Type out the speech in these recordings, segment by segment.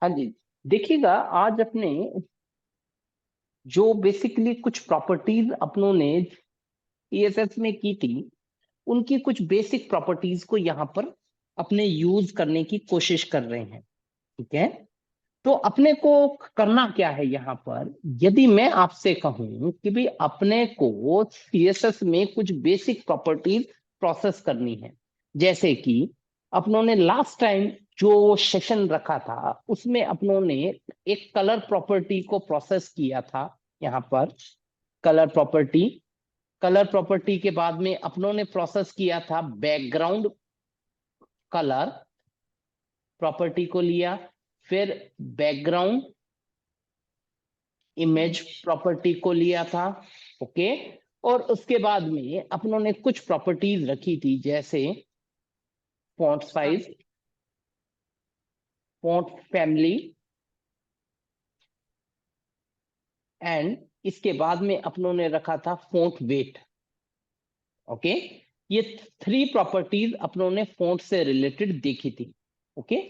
हाँ जी, देखिएगा आज अपने जो बेसिकली कुछ प्रॉपर्टीज अपनों ने सीएसएस में की थी, उनकी कुछ बेसिक प्रॉपर्टीज को यहाँ पर अपने यूज करने की कोशिश कर रहे हैं। ठीक है, तो अपने को करना क्या है यहाँ पर, यदि मैं आपसे कहूं कि भाई अपने को सीएसएस में कुछ बेसिक प्रॉपर्टीज प्रोसेस करनी है, जैसे कि अपनों ने लास्ट टाइम जो सेशन रखा था उसमें अपनों ने एक कलर प्रॉपर्टी को प्रोसेस किया था। यहाँ पर कलर प्रॉपर्टी, कलर प्रॉपर्टी के बाद में अपनों ने प्रोसेस किया था बैकग्राउंड कलर प्रॉपर्टी को लिया, फिर बैकग्राउंड इमेज प्रॉपर्टी को लिया था। ओके, और उसके बाद में अपनों ने कुछ प्रॉपर्टीज रखी थी, जैसे font size, font family, and इसके बाद में अपनों ने रखा था फॉन्ट वेट। ओके, ये थ्री प्रॉपर्टीज अपनों ने फॉन्ट से रिलेटेड देखी थी। ओके,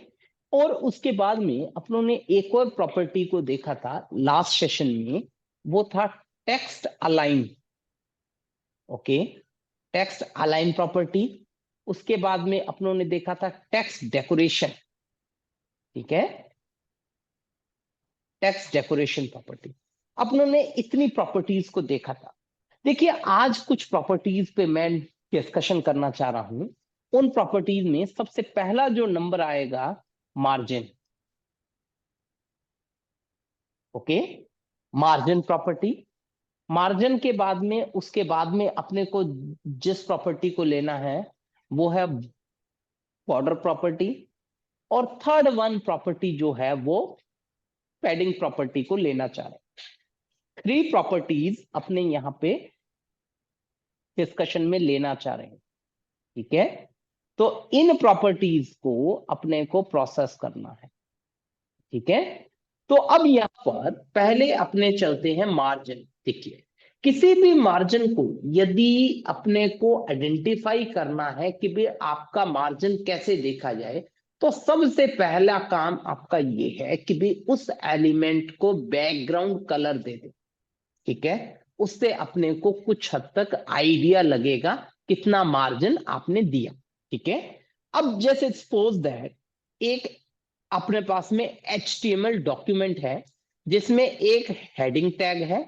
और उसके बाद में अपनों ने एक और प्रॉपर्टी को देखा था लास्ट सेशन में, वो था text align. Okay, text align property. उसके बाद में अपनों ने देखा था टेक्स्ट डेकोरेशन। ठीक है, टेक्स्ट डेकोरेशन प्रॉपर्टी, अपनों ने इतनी प्रॉपर्टीज को देखा था। देखिए आज कुछ प्रॉपर्टीज पे मैं डिस्कशन करना चाह रहा हूं। उन प्रॉपर्टीज में सबसे पहला जो नंबर आएगा, margin. Okay, margin property. Margin के बाद में, उसके बाद में अपने को जिस प्रॉपर्टी को लेना है वो है बॉर्डर प्रॉपर्टी, और थर्ड वन प्रॉपर्टी जो है वो पैडिंग प्रॉपर्टी को लेना चाह रहे हैं। थ्री प्रॉपर्टीज अपने यहां पे डिस्कशन में लेना चाह रहे हैं। ठीक है, तो इन प्रॉपर्टीज को अपने को प्रोसेस करना है। ठीक है, तो अब यहां पर पहले अपने चलते हैं मार्जिन। देखिए किसी भी मार्जिन को यदि अपने को आइडेंटिफाई करना है कि भाई आपका मार्जिन कैसे देखा जाए, तो सबसे पहला काम आपका ये है कि भाई उस एलिमेंट को बैकग्राउंड कलर दे दे। ठीक है, उससे अपने को कुछ हद तक आइडिया लगेगा कितना मार्जिन आपने दिया। ठीक है, अब जैसे सपोज दैट एक अपने पास में HTML डॉक्यूमेंट है, जिसमें एक हेडिंग टैग है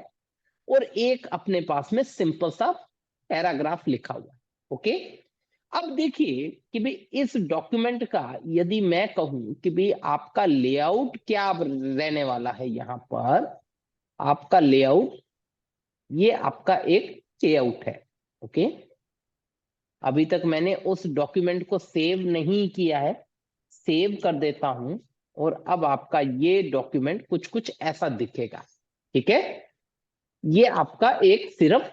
और एक अपने पास में सिंपल सा पैराग्राफ लिखा हुआ है। ओके, अब देखिए कि भाई इस डॉक्यूमेंट का यदि मैं कहूं कि भाई आपका लेआउट क्या रहने वाला है, यहां पर आपका लेआउट, ये आपका एक लेआउट है। ओके, अभी तक मैंने उस डॉक्यूमेंट को सेव नहीं किया है, सेव कर देता हूं, और अब आपका ये डॉक्यूमेंट कुछ कुछ ऐसा दिखेगा। ठीक है, ये आपका एक सिर्फ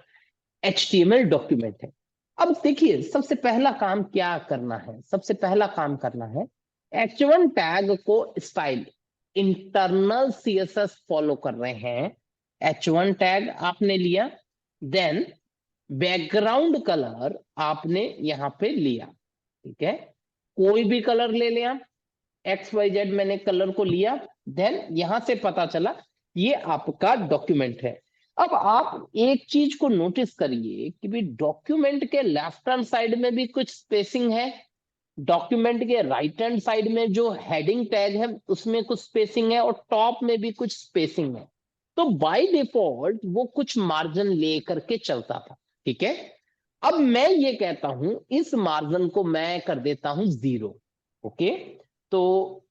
HTML डॉक्यूमेंट है। अब देखिए सबसे पहला काम क्या करना है, सबसे पहला काम करना है H1 टैग को स्टाइल, इंटरनल CSS फॉलो कर रहे हैं। H1 टैग आपने लिया, देन बैकग्राउंड कलर आपने यहां पे लिया। ठीक है, कोई भी कलर ले लिया, XYZ मैंने कलर को लिया, देन यहां से पता चला ये आपका डॉक्यूमेंट है। अब आप एक चीज को नोटिस करिए कि भी डॉक्यूमेंट के लेफ्ट हैंड साइड में भी कुछ स्पेसिंग है, डॉक्यूमेंट के राइट हैंड साइड में जो हेडिंग टैग है उसमें कुछ स्पेसिंग है, और टॉप में भी कुछ स्पेसिंग है। तो बाय डिफॉल्ट वो कुछ मार्जिन लेकर के चलता था। ठीक है, अब मैं ये कहता हूं इस मार्जिन को मैं कर देता हूं 0। ओके, तो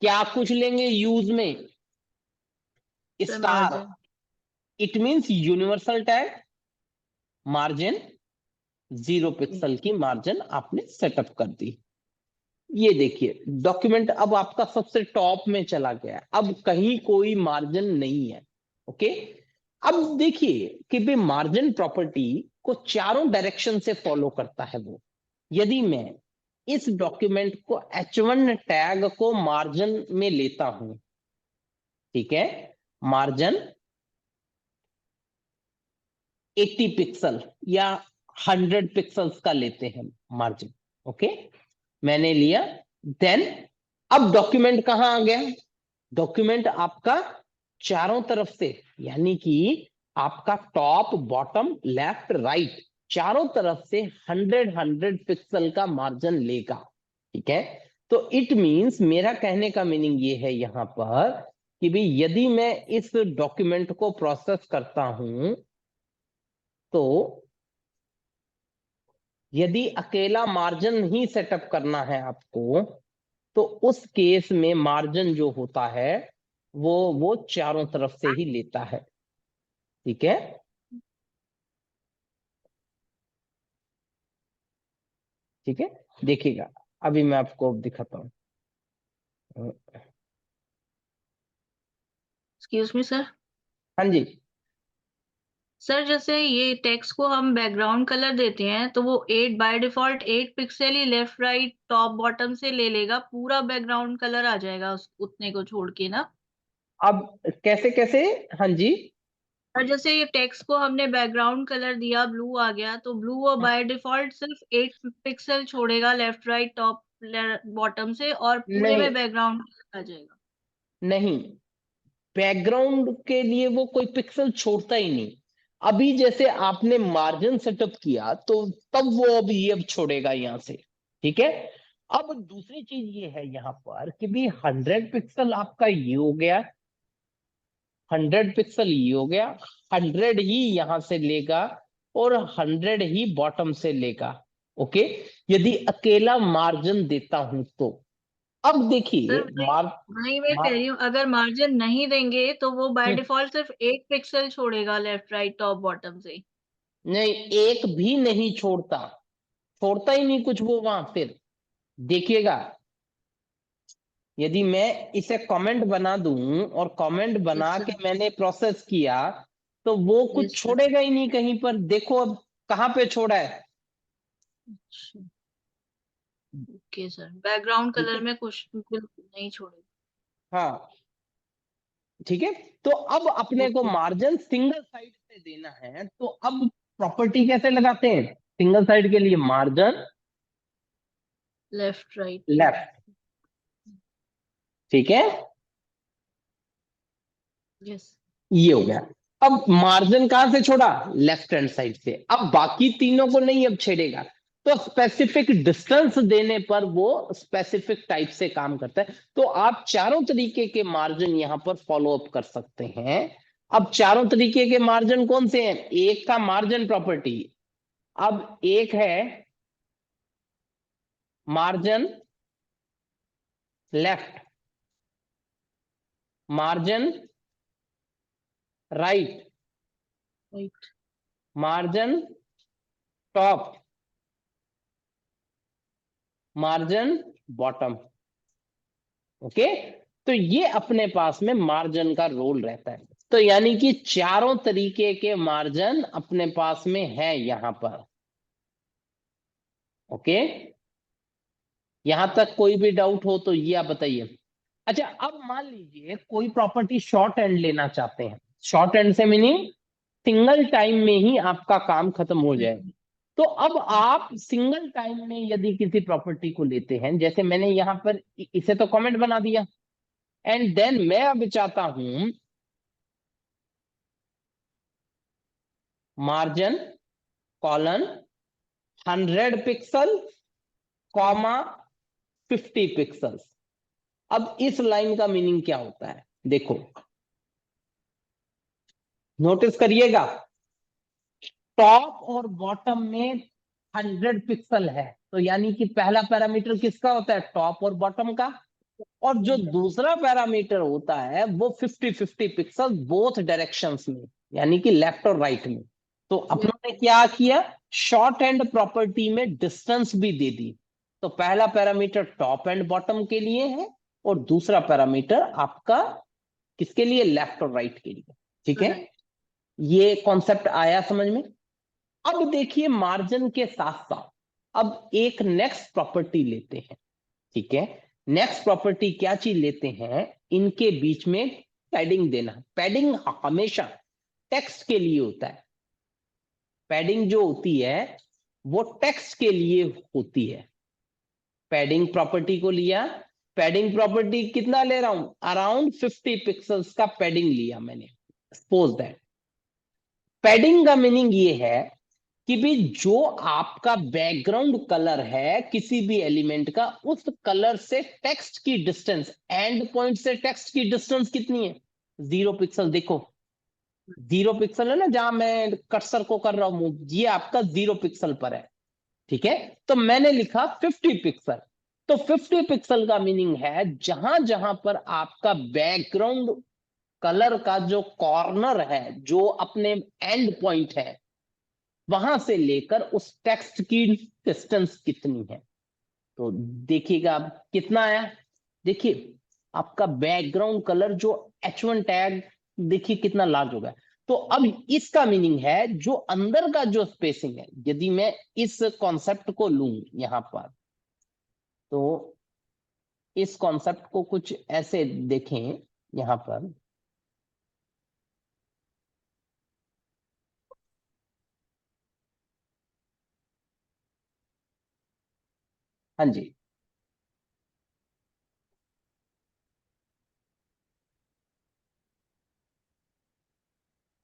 क्या कुछ लेंगे यूज में, sir star, margin. It means universal tag, margin 0 pixel की मार्जिन आपने सेटअप कर दी। ये देखिए डॉक्यूमेंट अब आपका सबसे टॉप में चला गया, अब कहीं कोई मार्जिन नहीं है। ओके, अब देखिए कि भी मार्जिन प्रॉपर्टी को चारों डायरेक्शन से फॉलो करता है वो। यदि मैं इस डॉक्यूमेंट को H1 टैग को मार्जिन में लेता हूं, ठीक है, मार्जिन 80 पिक्सल या 100 पिक्सल्स का लेते हैं मार्जिन। ओके, मैंने लिया, देन अब डॉक्यूमेंट कहाँ आ गया? डॉक्यूमेंट आपका चारों तरफ से, यानी कि आपका टॉप बॉटम लेफ्ट राइट चारों तरफ से 100 पिक्सल का मार्जिन लेगा। ठीक है, तो इट मींस, मेरा कहने का मीनिंग ये है यहां पर कि भाई यदि मैं इस डॉक्यूमेंट को प्रोसेस करता हूं, तो यदि अकेला मार्जिन ही सेटअप करना है आपको, तो उस केस में मार्जिन जो होता है वो चारों तरफ से ही लेता है। ठीक है, ठीक है, देखिएगा, अभी मैं आपको दिखाता हूँ। Excuse me sir. हाँ जी। सर जैसे ये टेक्स्ट को हम बैकग्राउंड कलर देते हैं तो वो 8 by default 8 pixel he left right top bottom से ले लेगा, पूरा बैकग्राउंड कलर आ जाएगा उस उतने को छोड़ के ना। अब कैसे कैसे? हाँ जी। और जैसे ये टेक्स्ट को हमने बैकग्राउंड कलर दिया, ब्लू आ गया, तो ब्लू वो बाय डिफॉल्ट सिर्फ 8 पिक्सल छोड़ेगा लेफ्ट राइट टॉप बॉटम से, और पूरे नहीं में बैकग्राउंड आ जाएगा। नहीं, बैकग्राउंड के लिए वो कोई पिक्सल छोड़ता ही नहीं। अभी जैसे आपने मार्जिन सेटअप किया तो तब वो अब छोड़ेगा यहां से। ठीक है, अब दूसरी चीज ये है यहाँ पर कि भी 100 पिक्सल आपका ये हो गया, 100 पिक्सल ये हो गया, 100 ही यहां से लेगा और 100 ही बॉटम से लेगा। ओके, यदि अकेला मार्जिन देता हूं तो अब देखिए सर वही मैं कह मार रही हूँ, अगर मार्जिन नहीं देंगे तो वो बाय हम्म, डिफॉल्ट सिर्फ 8 पिक्सल छोड़ेगा लेफ्ट राइट टॉप बॉटम से। नहीं, एक भी नहीं छोड़ता, छोड़ता ही नहीं कुछ वो वहां। फिर देखिएगा, यदि मैं इसे कमेंट बना दूं और कमेंट यस बना के सर। मैंने प्रोसेस किया, तो वो कुछ यस सर। छोड़ेगा ही नहीं कहीं पर। देखो अब कहाँ पे छोड़ा है। अच्छा। ओके सर, बैकग्राउंड ठीक कलर है, में कुछ बिल्कुल नहीं छोड़ेगा। हाँ, ठीक है। तो अब अपने को ओके। मार्जिन सिंगल साइड से देना है, तो अब प्रॉपर्टी कैसे लगाते हैं? सिंगल साइड के लिए मार्जिन लेफ्ट राइट। लेफ्ट। ठीक है, यस। ये हो गया। अब मार्जिन कहां से छोड़ा? लेफ्ट हैंड साइड से। अब बाकी तीनों को नहीं अब छेड़ेगा, तो स्पेसिफिक डिस्टेंस देने पर वो स्पेसिफिक टाइप से काम करता है। तो आप चारों तरीके के मार्जिन यहां पर फॉलो अप कर सकते हैं। अब चारों तरीके के मार्जिन कौन से हैं? एक का मार्जिन प्रॉपर्टी, अब एक है margin left, margin right, right. Margin top, margin bottom. Okay, तो ये अपने पास में मार्जिन का रोल रहता है। तो यानी कि चारों तरीके के मार्जिन अपने पास में है यहां पर। ओके, यहां तक कोई भी डाउट हो तो ये आप बताइए। अच्छा, अब मान लीजिए कोई प्रॉपर्टी शॉर्ट एंड लेना चाहते हैं। शॉर्ट एंड से मीनिंग सिंगल टाइम में ही आपका काम खत्म हो जाए। तो अब आप सिंगल टाइम में यदि किसी प्रॉपर्टी को लेते हैं, जैसे मैंने यहां पर इसे तो कमेंट बना दिया, एंड देन मैं अब चाहता हूं margin colon 100 pixel comma 50 pixels. अब इस लाइन का मीनिंग क्या होता है? देखो, नोटिस करिएगा, टॉप और बॉटम में 100 पिक्सल है, तो यानी कि पहला पैरामीटर किसका होता है? टॉप और बॉटम का। और जो दूसरा पैरामीटर होता है वो 50-50 पिक्सल बोथ डायरेक्शंस में, यानी कि लेफ्ट और राइट में। तो अपनों ने क्या किया? शॉर्ट एंड प्रॉपर्टी में डिस्टेंस भी दे दी। तो पहला पैरामीटर टॉप एंड बॉटम के लिए है, और दूसरा पैरामीटर आपका किसके लिए? लेफ्ट और राइट के लिए। ठीक है, राइट। ये कॉन्सेप्ट आया समझ में? अब देखिए, मार्जिन के साथ साथ अब एक नेक्स्ट प्रॉपर्टी लेते हैं। ठीक है, नेक्स्ट प्रॉपर्टी क्या चीज लेते हैं? इनके बीच में पैडिंग देना। पैडिंग हमेशा टेक्स्ट के लिए होता है। पैडिंग जो होती है वो टेक्स्ट के लिए होती है। पैडिंग प्रॉपर्टी को लिया, पैडिंग प्रॉपर्टी कितना ले रहा हूं, अराउंड 50 पिक्सल्स का पैडिंग लिया मैंने। सपोज दैट पैडिंग का मीनिंग ये है कि भी जो आपका बैकग्राउंड कलर है किसी भी एलिमेंट का, उस कलर से टेक्स्ट की डिस्टेंस, एंड पॉइंट से टेक्स्ट की डिस्टेंस कितनी है, 0 पिक्सल। देखो 0 पिक्सल है ना, जहां मैं कर्सर को कर रहा हूं, ये आपका 0 पिक्सल पर है। ठीक है, तो मैंने लिखा 50 पिक्सल। तो 50 पिक्सल का मीनिंग है जहां जहां पर आपका बैकग्राउंड कलर का जो कॉर्नर है, जो अपने एंड पॉइंट है, वहां से लेकर उस टेक्स्ट की डिस्टेंस कितनी है। तो देखिएगा अब कितना आया। देखिए आपका बैकग्राउंड कलर जो H1 टैग, देखिए कितना लार्ज हो गया। तो अब इसका मीनिंग है जो अंदर का जो स्पेसिंग है, यदि मैं इस कॉन्सेप्ट को लूं यहां पर, तो इस कॉन्सेप्ट को कुछ ऐसे देखें यहां पर। हाँ जी,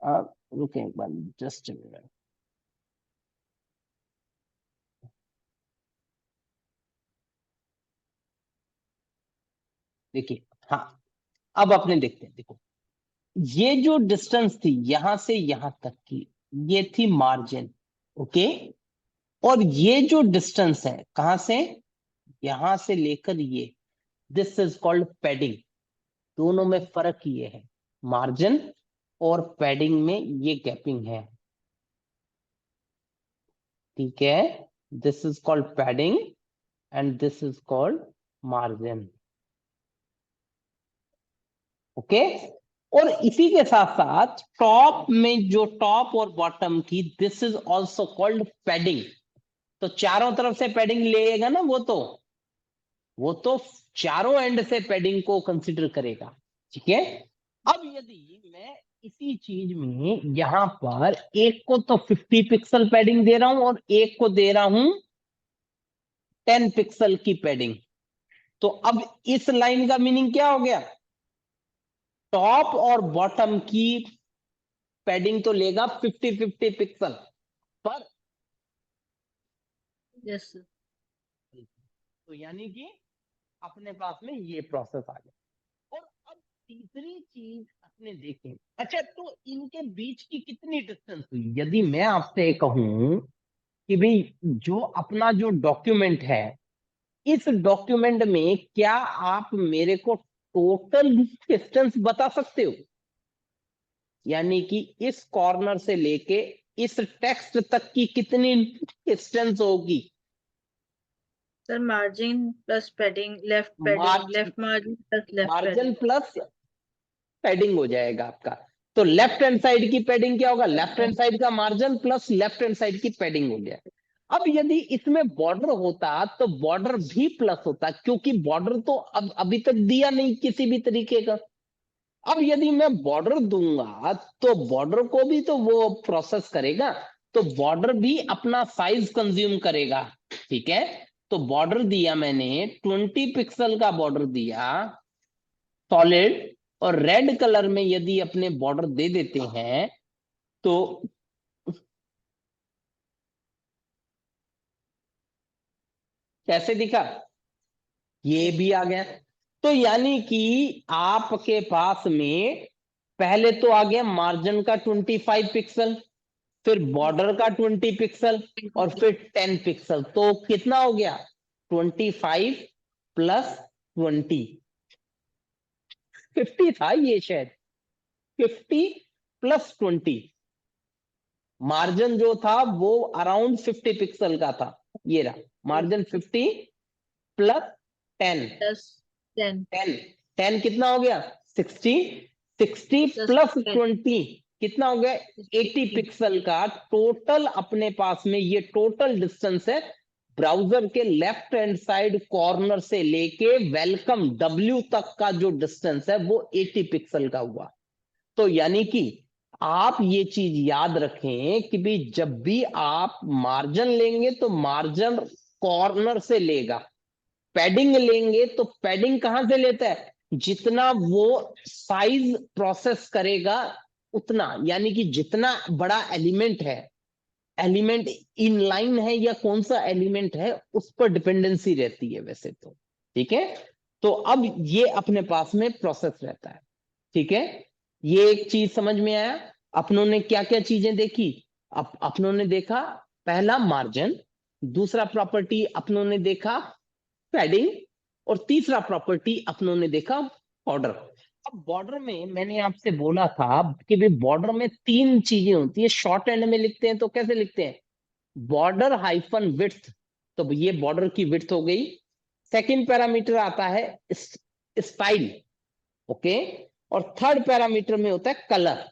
आप रुकें एक बार, जस्ट मिनट। देखिए, हाँ, अब अपने देखते हैं। देखो ये जो डिस्टेंस थी यहां से यहां तक की, ये थी मार्जिन। ओके, और ये जो डिस्टेंस है कहां से, यहां से लेकर ये, दिस इज कॉल्ड पैडिंग। दोनों में फर्क ये है, मार्जिन और पैडिंग में ये गैपिंग है। ठीक है, this is called padding and this is called margin. Okay, और इसी के साथ साथ टॉप में जो टॉप और बॉटम की, this is also called padding. तो चारों तरफ से पैडिंग लेगा ना, वो तो चारों एंड से पैडिंग को कंसिडर करेगा। ठीक है, अब यदि मैं इसी चीज में यहां पर एक को तो 50 पिक्सल पैडिंग दे रहा हूं और एक को दे रहा हूं 10 पिक्सल की पैडिंग, तो अब इस लाइन का मीनिंग क्या हो गया, टॉप और बॉटम की पैडिंग तो लेगा 50-50 पिक्सल पर। Yes sir. तो यानी कि अपने पास में ये प्रोसेस आ गया। और अब तीसरी चीज अपने देखें, अच्छा तो इनके बीच की कितनी डिस्टेंस हुई, यदि मैं आपसे कहूं कि भाई जो अपना जो डॉक्यूमेंट है, इस डॉक्यूमेंट में क्या आप मेरे को टोटल डिस्टेंस बता सकते हो, यानी कि इस कॉर्नर से लेके इस टेक्स्ट तक की कितनी डिस्टेंस होगी। Sir margin plus padding, left padding, margin, left margin plus left margin padding. Plus padding हो जाएगा आपका। तो लेफ्ट हैंड साइड की पैडिंग क्या होगा, लेफ्ट हैंड साइड का margin plus left hand side की पैडिंग हो गया। अब यदि इसमें बॉर्डर होता तो बॉर्डर भी प्लस होता, क्योंकि बॉर्डर तो अब अभी तक दिया नहीं किसी भी तरीके का। अब यदि मैं बॉर्डर दूंगा तो बॉर्डर को भी तो वो प्रोसेस करेगा, तो बॉर्डर भी अपना साइज कंज्यूम करेगा। ठीक है, तो बॉर्डर दिया मैंने 20 पिक्सल का बॉर्डर दिया सॉलिड, और रेड कलर में यदि अपने बॉर्डर दे देते हैं तो कैसे दिखा, ये भी आ गया। तो यानी कि आपके पास में पहले तो आ गया मार्जिन का 25 पिक्सल, फिर बॉर्डर का 20 पिक्सल, और फिर 10 पिक्सल। तो कितना हो गया, 25 + 20, 50 था ये शायद, 50 + 20। मार्जिन जो था वो अराउंड 50 पिक्सल का था, ये रहा मार्जिन, 50 + 10, प्लस 10 10, 10 कितना हो गया, 60, 60 प्लस + 10 20 कितना हो गया, 80 पिक्सल का टोटल। अपने पास में ये टोटल डिस्टेंस है ब्राउजर के लेफ्ट हैंड साइड कॉर्नर से लेके वेलकम W तक का जो डिस्टेंस है वो 80 पिक्सल का हुआ। तो यानी कि आप ये चीज याद रखें कि भी जब भी आप मार्जिन लेंगे तो मार्जिन कॉर्नर से लेगा, पैडिंग लेंगे तो पैडिंग कहां से लेता है, जितना वो साइज प्रोसेस करेगा उतना, यानी कि जितना बड़ा एलिमेंट है, एलिमेंट इनलाइन है या कौन सा एलिमेंट है, उस पर डिपेंडेंसी रहती है वैसे तो। ठीक है, तो अब ये अपने पास में प्रोसेस रहता है। ठीक है, ये एक चीज समझ में आया। अपनों ने क्या क्या चीजें देखी, अपनों ने देखा पहला मार्जिन, दूसरा प्रॉपर्टी अपनों ने देखा पैडिंग, और तीसरा प्रॉपर्टी अपनों ने देखा बॉर्डर। अब बॉर्डर में मैंने आपसे बोला था कि भाई बॉर्डर में तीन चीजें होती है, शॉर्ट एंड में लिखते हैं तो कैसे लिखते हैं, बॉर्डर हाइफन विड्थ, तो ये बॉर्डर की विड्थ हो गई। सेकंड पैरामीटर आता है स्टाइल, ओके, और थर्ड पैरामीटर में होता है कलर।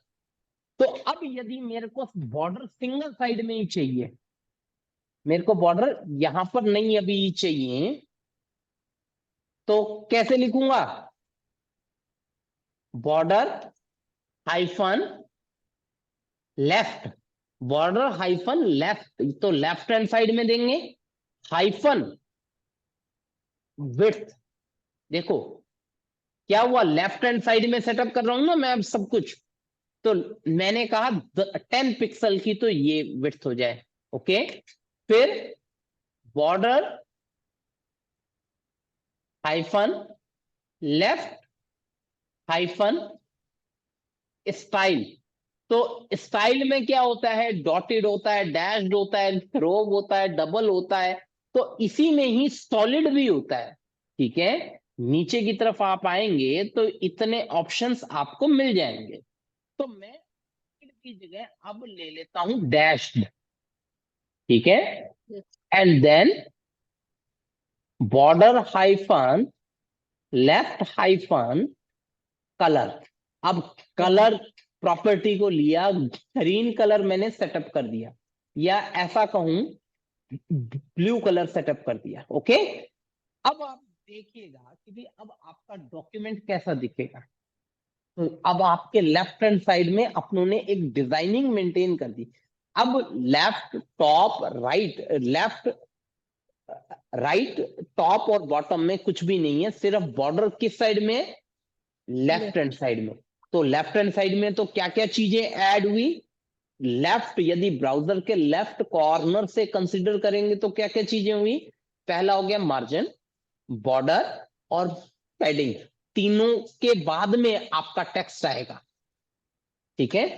तो अब यदि मेरे को बॉर्डर सिंगल साइड में ही चाहिए, मेरे को बॉर्डर यहां पर नहीं अभी चाहिए, तो कैसे लिखूंगा, border hyphen left, border hyphen left, तो लेफ्ट हैंड साइड में देंगे, हाइफन विड्थ। देखो क्या हुआ, लेफ्ट हैंड साइड में सेटअप कर रहा हूं ना मैं अब सब कुछ, तो मैंने कहा 10 पिक्सल की तो ये विड्थ हो जाए, ओके। फिर border hyphen left hyphen style, तो स्टाइल में क्या होता है, डॉटेड होता है, डैश्ड होता है, रोव होता है, डबल होता है, तो इसी में ही सॉलिड भी होता है। ठीक है, नीचे की तरफ आप आएंगे तो इतने ऑप्शंस आपको मिल जाएंगे, तो मैं की जगह अब ले लेता हूं डैश्ड। ठीक है, and then border hyphen left hyphen colour. अब कलर प्रॉपर्टी को लिया, ग्रीन कलर मैंने सेटअप कर दिया, या ऐसा कहूं ब्लू कलर सेटअप कर दिया, ओके। अब आप देखिएगा कि भी अब आपका डॉक्यूमेंट कैसा दिखेगा। तो अब आपके लेफ्ट हैंड साइड में अपनों ने एक डिजाइनिंग मेंटेन कर दी। अब left top right, left right top और बॉटम में कुछ भी नहीं है, सिर्फ बॉर्डर किस साइड में, लेफ्ट हैंड साइड में। तो लेफ्ट हैंड साइड में तो क्या क्या चीजें ऐड हुई, लेफ्ट, यदि ब्राउजर के लेफ्ट कॉर्नर से कंसीडर करेंगे तो क्या क्या चीजें हुई, पहला हो गया मार्जिन, बॉर्डर और पैडिंग, तीनों के बाद में आपका टेक्स्ट आएगा। ठीक है,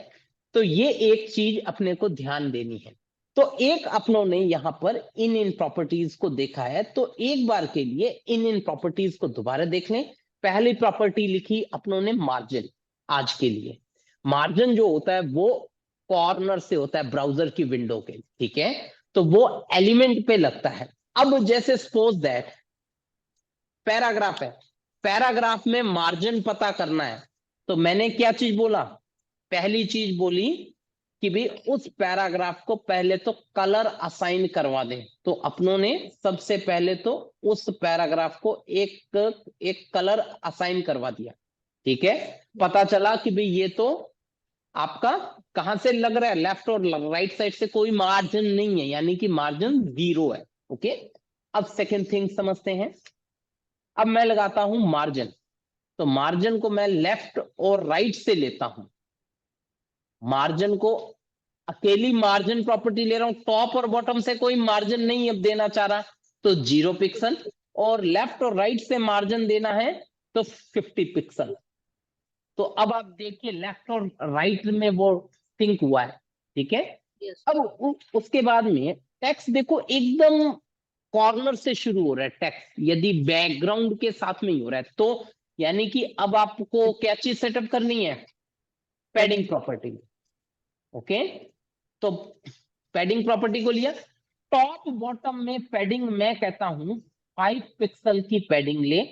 तो ये एक चीज अपने को ध्यान देनी है। तो एक अपनों ने यहां पर इन प्रॉपर्टीज को देखा है, तो एक बार के लिए इन प्रॉपर्टीज को दोबारा देख लें। पहली प्रॉपर्टी लिखी अपनों ने मार्जिन, आज के लिए मार्जिन जो होता है वो कॉर्नर से होता है ब्राउजर की विंडो के। ठीक है, तो वो एलिमेंट पे लगता है। अब जैसे सपोज दैट पैराग्राफ है, पैराग्राफ में मार्जिन पता करना है, तो मैंने क्या चीज बोला, पहली चीज बोली कि भाई उस पैराग्राफ को पहले तो कलर असाइन करवा दें। तो अपनों ने सबसे पहले तो उस पैराग्राफ को एक एक कलर असाइन करवा दिया। ठीक है, पता चला कि भाई ये तो आपका कहां से लग रहा है, लेफ्ट और राइट साइड से कोई मार्जिन नहीं है, यानी कि मार्जिन 0 है। ओके, अब सेकेंड थिंग समझते हैं। अब मैं लगाता हूं मार्जिन, तो मार्जिन को मैं लेफ्ट और राइट से लेता हूं, मार्जिन को अकेली मार्जिन प्रॉपर्टी ले रहा हूं, टॉप और बॉटम से कोई मार्जिन नहीं अब देना चाह रहा, तो 0 पिक्सल, और लेफ्ट और राइट से मार्जिन देना है तो 50 पिक्सल। तो अब आप देखिए लेफ्ट और राइट में वो सिंक हुआ है। ठीक है, Yes. अब उसके बाद में टेक्स्ट देखो एकदम कॉर्नर से शुरू हो रहा है टेक्स्ट, यदि बैकग्राउंड के साथ में ही हो रहा है, तो यानी कि अब आपको क्या चीज सेटअप करनी है, पैडिंग प्रॉपर्टी। ओके, तो पैडिंग प्रॉपर्टी को लिया, टॉप बॉटम में पैडिंग मैं कहता हूं 5 पिक्सल की पैडिंग ले,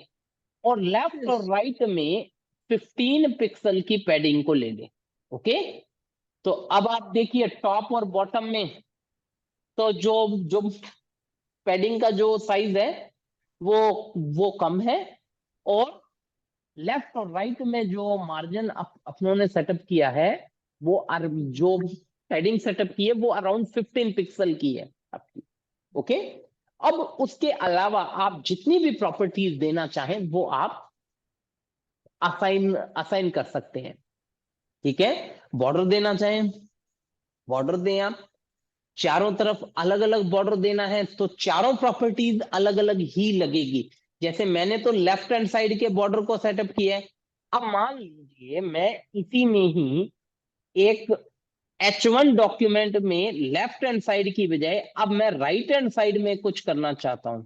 और लेफ्ट और Yes. राइट में 15 पिक्सल की पैडिंग को ले ले। ओके, तो अब आप देखिए टॉप और बॉटम में, तो जो जो पैडिंग का जो साइज है वो वो कम है, और लेफ्ट और राइट में जो मार्जिन अपनों ने सेटअप किया है, वो जो पैडिंग सेटअप की है वो अराउंड 15 पिक्सल की है आपकी। ओके, अब उसके अलावा आप जितनी भी प्रॉपर्टीज देना चाहें वो आप असाइन असाइन कर सकते हैं। ठीक है, बॉर्डर देना चाहें बॉर्डर दें आप, चारों तरफ अलग अलग बॉर्डर देना है तो चारों प्रॉपर्टीज अलग अलग ही लगेगी। जैसे मैंने तो लेफ्ट हैंड साइड के बॉर्डर को सेटअप किया है, अब मान लीजिए मैं इसी में ही एक H1 डॉक्यूमेंट में लेफ्ट हैंड साइड की बजाय अब मैं राइट हैंड साइड में कुछ करना चाहता हूं।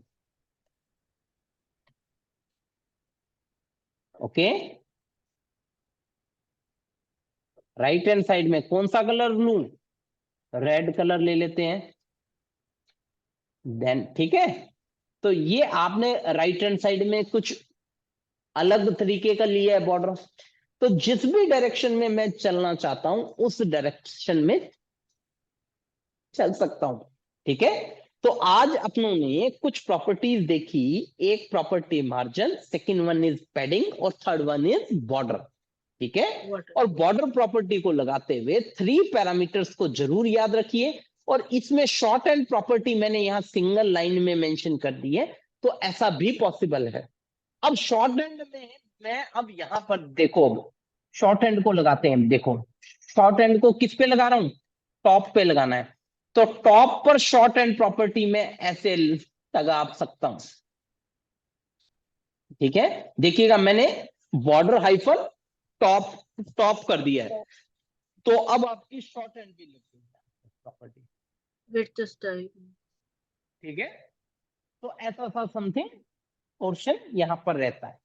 ओके, राइट हैंड साइड में कौन सा कलर लूं? रेड कलर ले लेते हैं। देन ठीक है, तो ये आपने राइट हैंड साइड में कुछ अलग तरीके का लिया है बॉर्डर। तो जिस भी डायरेक्शन में मैं चलना चाहता हूं उस डायरेक्शन में चल सकता हूं। ठीक है, तो आज अपनों ने कुछ प्रॉपर्टीज देखी, एक property margin, second one is padding और थर्ड वन इज बॉर्डर। ठीक है, Water. और बॉर्डर प्रॉपर्टी को लगाते हुए 3 पैरामीटर्स को जरूर याद रखिए। और इसमें शॉर्ट एंड प्रॉपर्टी मैंने यहां सिंगल लाइन में मेंशन कर दी है, तो ऐसा भी पॉसिबल है। अब शॉर्ट एंड में मैं अब यहां पर देखो, शॉर्ट एंड को लगाते हैं। देखो, शॉर्ट एंड को किस पे लगा रहा हूं? टॉप पे लगाना है, तो टॉप पर शॉर्ट एंड प्रॉपर्टी में ऐसे लगा सकता हूं। ठीक है, देखिएगा मैंने बॉर्डर हाइफन टॉप टॉप कर दिया है, तो अब आपकी शॉर्ट एंड भी लिख प्रॉपर्टी। Width style. ठीक है, तो ऐसा सा समथिंग पोर्शन यहां पर रहता है।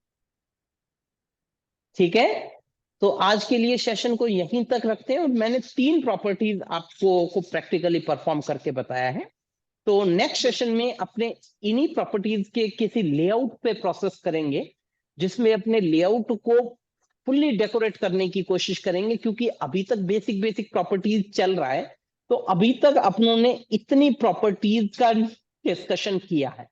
ठीक है, तो आज के लिए सेशन को यहीं तक रखते हैं, और मैंने 3 प्रॉपर्टीज आपको को प्रैक्टिकली परफॉर्म करके बताया है। तो नेक्स्ट सेशन में अपने इन्हीं प्रॉपर्टीज के किसी लेआउट पे प्रोसेस करेंगे, जिसमें अपने लेआउट को फुल्ली डेकोरेट करने की कोशिश करेंगे, क्योंकि अभी तक बेसिक बेसिक प्रॉपर्टीज चल रहा है। तो अभी तक अपनों ने इतनी प्रॉपर्टीज का डिस्कशन किया है।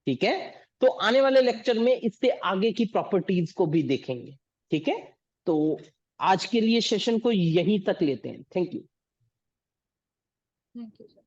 ठीक है, तो आने वाले लेक्चर में इससे आगे की प्रॉपर्टीज को भी देखेंगे। ठीक है, तो आज के लिए सेशन को यहीं तक लेते हैं। Thank you. Thank you, sir.